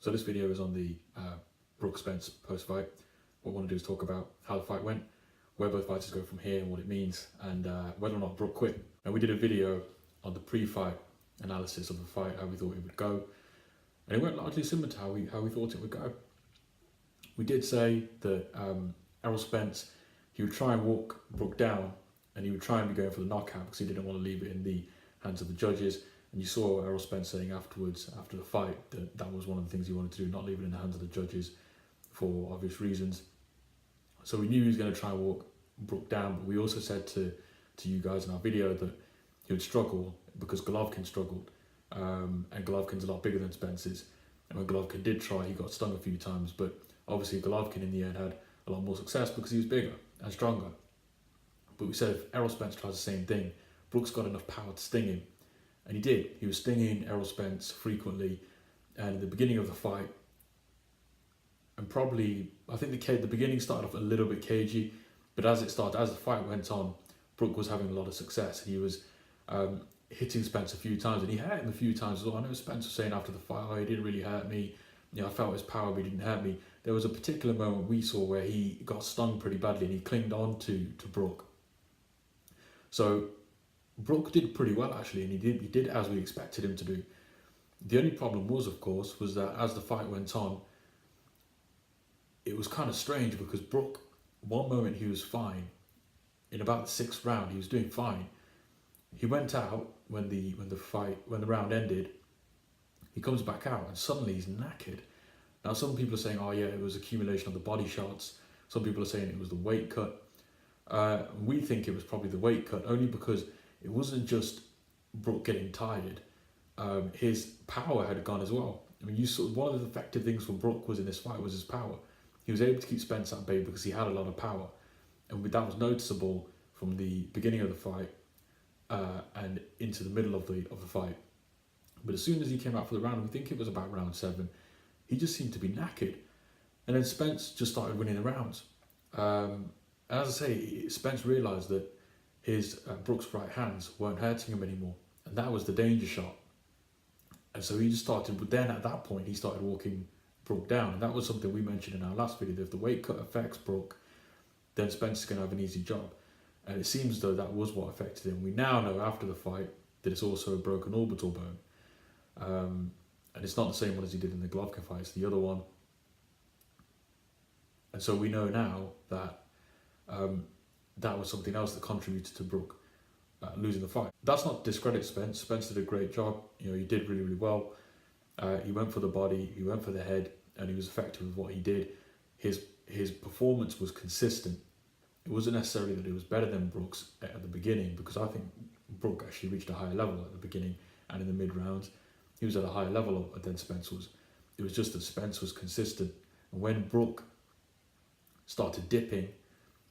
So this video is on the Brook Spence post-fight. What I want to do is talk about how the fight went, where both fighters go from here and what it means, and whether or not Brook quit. And we did a video on the pre-fight analysis of the fight, how we thought it would go, and it went largely similar to how we thought it would go. We did say that Errol Spence, he would try and walk Brook down, and he would try and be going for the knockout because he didn't want to leave it in the hands of the judges. And you saw Errol Spence saying afterwards, after the fight, that that was one of the things he wanted to do, not leave it in the hands of the judges for obvious reasons. So we knew he was going to try and walk Brook down, but we also said to you guys in our video that he would struggle because Golovkin struggled. And Golovkin's a lot bigger than Spence is. And when Golovkin did try, he got stung a few times, but obviously Golovkin in the end had a lot more success because he was bigger and stronger. But we said if Errol Spence tries the same thing, Brook's got enough power to sting him. And he did. He was stinging Errol Spence frequently. And at the beginning of the fight, and probably, I think the beginning started off a little bit cagey, but as the fight went on, Brook was having a lot of success. He was hitting Spence a few times, and he hurt him a few times as well. I know Spence was saying after the fight, oh, he didn't really hurt me. You know, I felt his power, but he didn't hurt me. There was a particular moment we saw where he got stung pretty badly, and he clinged on to Brook. So Brook did pretty well actually, and he did as we expected him to do. The only problem was, of course, was that as the fight went on, it was kind of strange because Brook, one moment he was fine. In about the sixth round, he was doing fine. He went out when the round ended. He comes back out and suddenly he's knackered. Now some people are saying, oh yeah, it was accumulation of the body shots. Some people are saying it was the weight cut. We think it was probably the weight cut, only because it wasn't just Brook getting tired. His power had gone as well. I mean, you saw one of the effective things for Brook was in this fight was his power. He was able to keep Spence at bay because he had a lot of power, and that was noticeable from the beginning of the fight and into the middle of the fight. But as soon as he came out for the round, we think it was about round 7, he just seemed to be knackered, and then Spence just started winning the rounds. And as I say, Spence realised that his Brook's right hands weren't hurting him anymore, and that was the danger shot. And so he just started, but then at that point he started walking Brook down, and that was something we mentioned in our last video, that if the weight cut affects Brook, then Spence is going to have an easy job. And it seems though that was what affected him. We now know after the fight that it's also a broken orbital bone, and it's not the same one as he did in the Golovkin fight, it's the other one. And so we know now that that was something else that contributed to Brook losing the fight. That's not to discredit Spence. Spence did a great job. You know, he did really, really well. He went for the body, he went for the head, and he was effective with what he did. His performance was consistent. It wasn't necessarily that it was better than Brook's at the beginning, because I think Brook actually reached a higher level at the beginning and in the mid rounds. He was at a higher level than Spence was. It was just that Spence was consistent. And when Brook started dipping,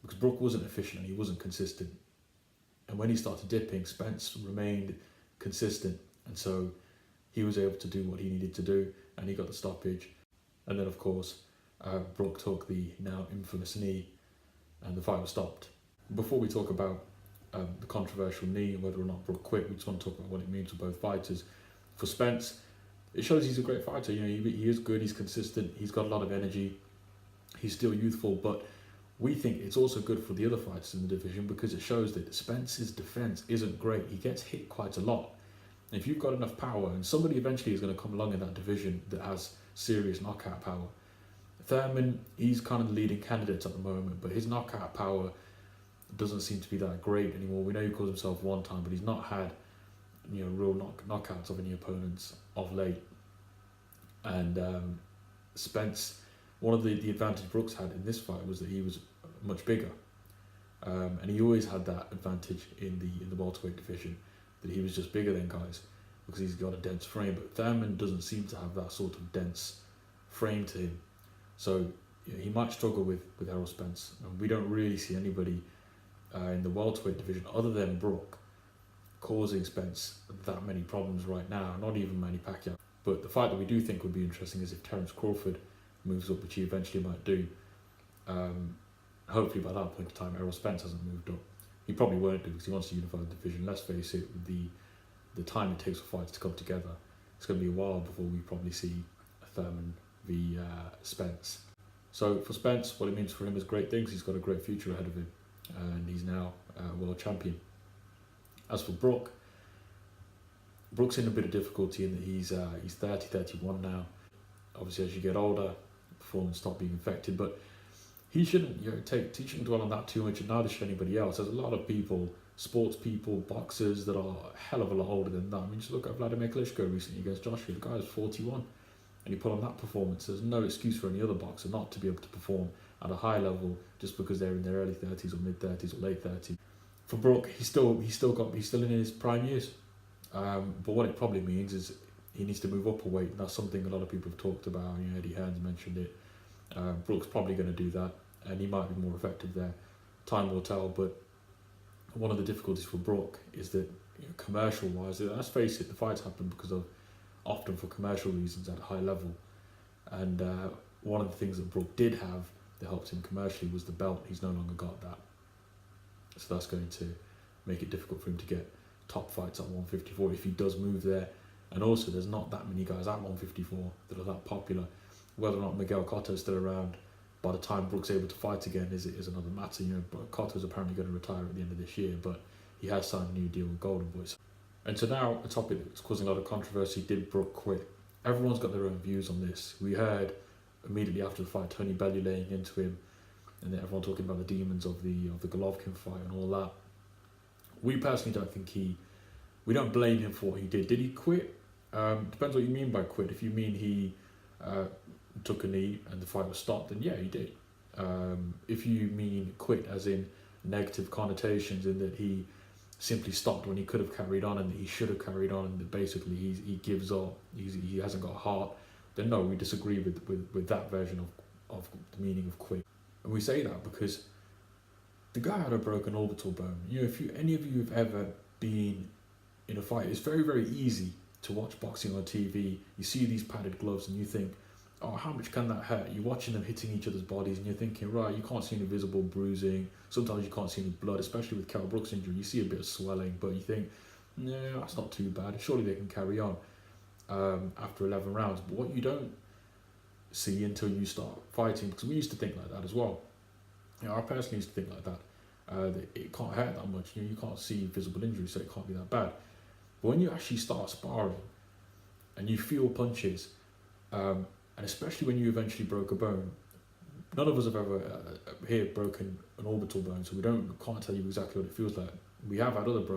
because Brook wasn't efficient and he wasn't consistent, and when he started dipping, Spence remained consistent, and so he was able to do what he needed to do, and he got the stoppage. And then of course Brook took the now infamous knee, and the fight was stopped. Before we talk about the controversial knee and whether or not Brook quit, we just want to talk about what it means for both fighters. For Spence, it shows he's a great fighter. You know, he is good, he's consistent, he's got a lot of energy, he's still youthful, but we think it's also good for the other fighters in the division because it shows that Spence's defense isn't great. He gets hit quite a lot. And if you've got enough power, and somebody eventually is going to come along in that division that has serious knockout power. Thurman, he's kind of the leading candidate at the moment, but his knockout power doesn't seem to be that great anymore. We know he calls himself one time, but he's not had, you know, real knockouts of any opponents of late. And Spence, one of the advantage Brooks had in this fight was that he was much bigger, and he always had that advantage in the welterweight division, that he was just bigger than guys because he's got a dense frame. But Thurman doesn't seem to have that sort of dense frame to him, so you know, he might struggle with Errol Spence. And we don't really see anybody in the welterweight division other than Brook causing Spence that many problems right now, not even Manny Pacquiao. But the fight that we do think would be interesting is if Terence Crawford moves up, which he eventually might do. Hopefully by that point in time Errol Spence hasn't moved up. He probably won't do because he wants to unify the division. Let's face it, with the time it takes for fights to come together, it's going to be a while before we probably see a Thurman v Spence. So for Spence, what it means for him is great things. He's got a great future ahead of him, and he's now world champion. As for Brook, Brook's in a bit of difficulty in that he's 30, 31 now. Obviously, as you get older, performance stop being affected, but he shouldn't he shouldn't dwell on that too much, and neither should anybody else. There's a lot of people, sports people, boxers that are a hell of a lot older than that. I mean, just look at Vladimir Klitschko recently against Joshua. The guy was 41, and he put on that performance. There's no excuse for any other boxer not to be able to perform at a high level just because they're in their early 30s or mid 30s or late 30s. For Brook, he's still in his prime years. But what it probably means is he needs to move up a weight. That's something a lot of people have talked about. Eddie Hearn's mentioned it. Brook's probably going to do that, and he might be more effective there. Time will tell. But one of the difficulties for Brook is that commercial-wise, let's face it, the fights happen because of often for commercial reasons at a high level. And one of the things that Brook did have that helped him commercially was the belt. He's no longer got that, so that's going to make it difficult for him to get top fights at 154 if he does move there. And also, there's not that many guys at 154 that are that popular. Whether or not Miguel Cotto's still around by the time Brook's able to fight again is another matter. But Cotto's apparently going to retire at the end of this year, but he has signed a new deal with Golden Boys. And so now, a topic that's causing a lot of controversy: did Brook quit? Everyone's got their own views on this. We heard immediately after the fight Tony Bellew laying into him, and then everyone talking about the demons of the Golovkin fight and all that. We personally don't think we don't blame him for what he did. Did he quit? Depends what you mean by quit. If you mean he took a knee and the fight was stopped, then yeah, he did. If you mean quit as in negative connotations, in that he simply stopped when he could have carried on and that he should have carried on, and that basically he gives up, he hasn't got a heart, then no, we disagree with that version of the meaning of quit. And we say that because the guy had a broken orbital bone. If any of you have ever been in a fight, it's very, very easy to watch boxing on TV. You see these padded gloves and you think, oh, how much can that hurt? You're watching them hitting each other's bodies and you're thinking, right, you can't see any visible bruising. Sometimes you can't see any blood, especially with Kell Brook's injury. You see a bit of swelling, but you think, no, that's not too bad. Surely they can carry on after 11 rounds. But what you don't see until you start fighting, because we used to think like that as well. I personally used to think like that. That it can't hurt that much. You can't see visible injury, so it can't be that bad. But when you actually start sparring and you feel punches, and especially when you eventually broke a bone, none of us have ever here broken an orbital bone, so can't tell you exactly what it feels like. We have had I've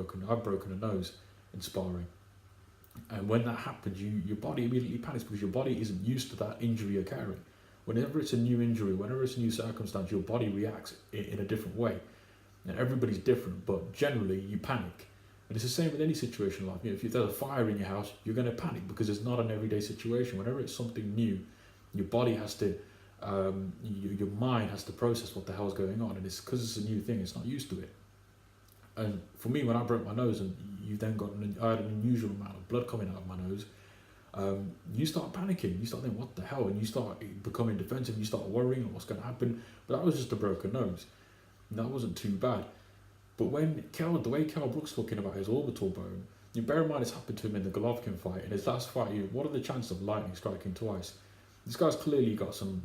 broken a nose in sparring, and when that happens, your body immediately panics because your body isn't used to that injury occurring. Whenever it's a new injury, whenever it's a new circumstance, your body reacts in a different way. And everybody's different, but generally you panic. And it's the same with any situation in life. If there's a fire in your house, you're going to panic because it's not an everyday situation. Whenever it's something new, your body has to, your mind has to process what the hell's going on. And it's because it's a new thing, it's not used to it. And for me, when I broke my nose and you then I had an unusual amount of blood coming out of my nose, you start panicking, you start thinking, what the hell? And you start becoming defensive, you start worrying what's going to happen. But that was just a broken nose. And that wasn't too bad. But when the way Kell Brook's talking about his orbital bone, you bear in mind it's happened to him in the Golovkin fight. In his last fight, what are the chances of lightning striking twice? This guy's clearly got some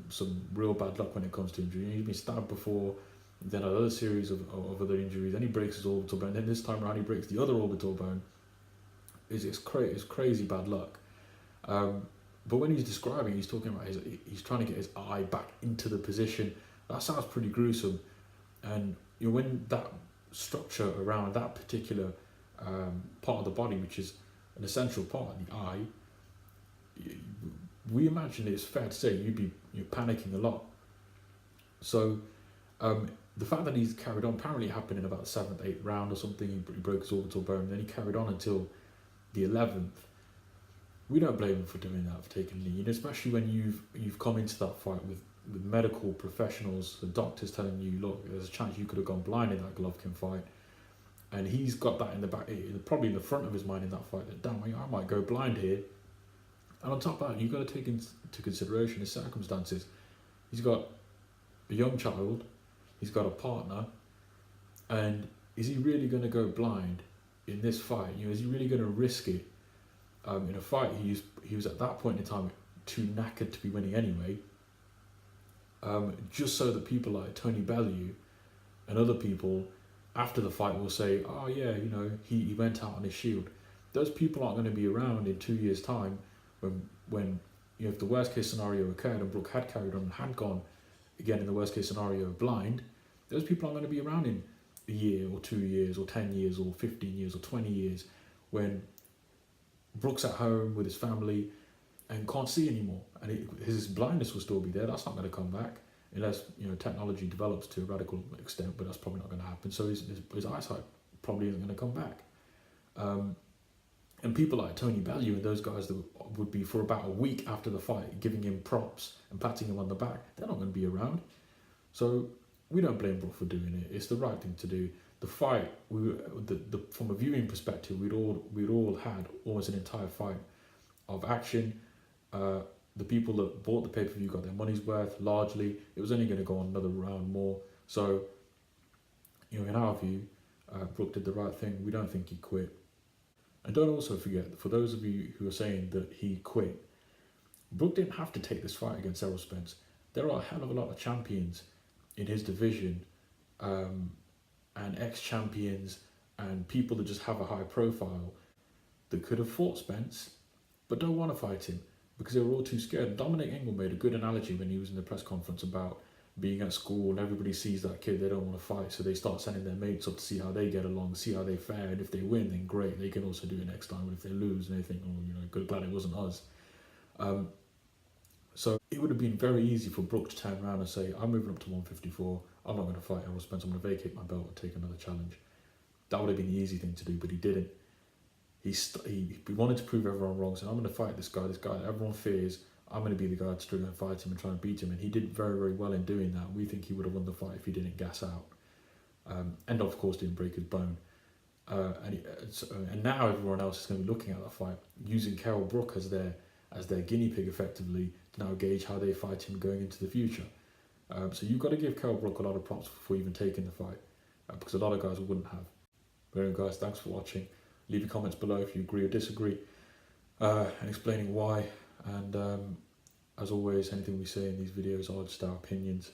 real bad luck when it comes to injury. He's been stabbed before, then another series of other injuries. Then he breaks his orbital bone. Then this time around he breaks the other orbital bone. It's crazy bad luck. But when he's describing, he's talking about he's trying to get his eye back into the position. That sounds pretty gruesome. And when that structure around that particular part of the body, which is an essential part, the eye, we imagine it's fair to say you're panicking a lot. So the fact that he's carried on, apparently it happened in about the 7th, 8th round or something. He broke his orbital bone, and then he carried on until the 11th. We don't blame him for doing that, for taking a knee, especially when you've come into that fight with medical professionals, the doctors telling you, look, there's a chance you could have gone blind in that Golovkin fight, and he's got that in the back, probably in the front of his mind in that fight, that damn, I might go blind here. And on top of that, you've got to take into consideration his circumstances. He's got a young child, he's got a partner, and is he really going to go blind in this fight? Is he really going to risk it in a fight? He was at that point in time too knackered to be winning anyway, just so that people like Tony Bellew and other people after the fight will say, oh yeah, he went out on his shield. Those people aren't going to be around in 2 years' time when if the worst case scenario occurred and Brook had carried on and had gone, again in the worst case scenario, blind. Those people aren't going to be around in a year or 2 years or 10 years or 15 years or 20 years when Brook's at home with his family and can't see anymore, and his blindness will still be there. That's not going to come back unless technology develops to a radical extent, but that's probably not going to happen. So his eyesight probably isn't going to come back. And people like Tony Bellew and those guys that would be for about a week after the fight giving him props and patting him on the back, they're not going to be around. So we don't blame Brook for doing it. It's the right thing to do. The fight, from a viewing perspective, we'd all had almost an entire fight of action. The people that bought the pay-per-view got their money's worth largely. It was only going to go on another round more. So, in our view, Brook did the right thing. We don't think he quit. And don't also forget, for those of you who are saying that he quit, Brook didn't have to take this fight against Errol Spence. There are a hell of a lot of champions in his division, and ex-champions and people that just have a high profile that could have fought Spence but don't want to fight him because they were all too scared. And Dominic Ingle made a good analogy when he was in the press conference about being at school and everybody sees that kid they don't want to fight, so they start sending their mates up to see how they get along, see how they fare, and if they win then great, they can also do it next time, but if they lose and they think, good, glad it wasn't us. So it would have been very easy for Brook to turn around and say, I'm moving up to 154, I'm not going to fight Errol Spence, I'm going to vacate my belt and take another challenge. That would have been the easy thing to do, but he didn't. He wanted to prove everyone wrong, so I'm going to fight this guy that everyone fears. I'm going to be the guy to go and fight him and try and beat him, and he did very, very well in doing that. We think he would have won the fight if he didn't gas out, and of course didn't break his bone. And now everyone else is going to be looking at that fight, using Carol Brook as their guinea pig effectively to now gauge how they fight him going into the future. So you've got to give Carol Brook a lot of props before even taking the fight, because a lot of guys wouldn't have. But anyway, guys, thanks for watching. Leave your comments below if you agree or disagree, and explaining why. And as always, anything we say in these videos are just our opinions.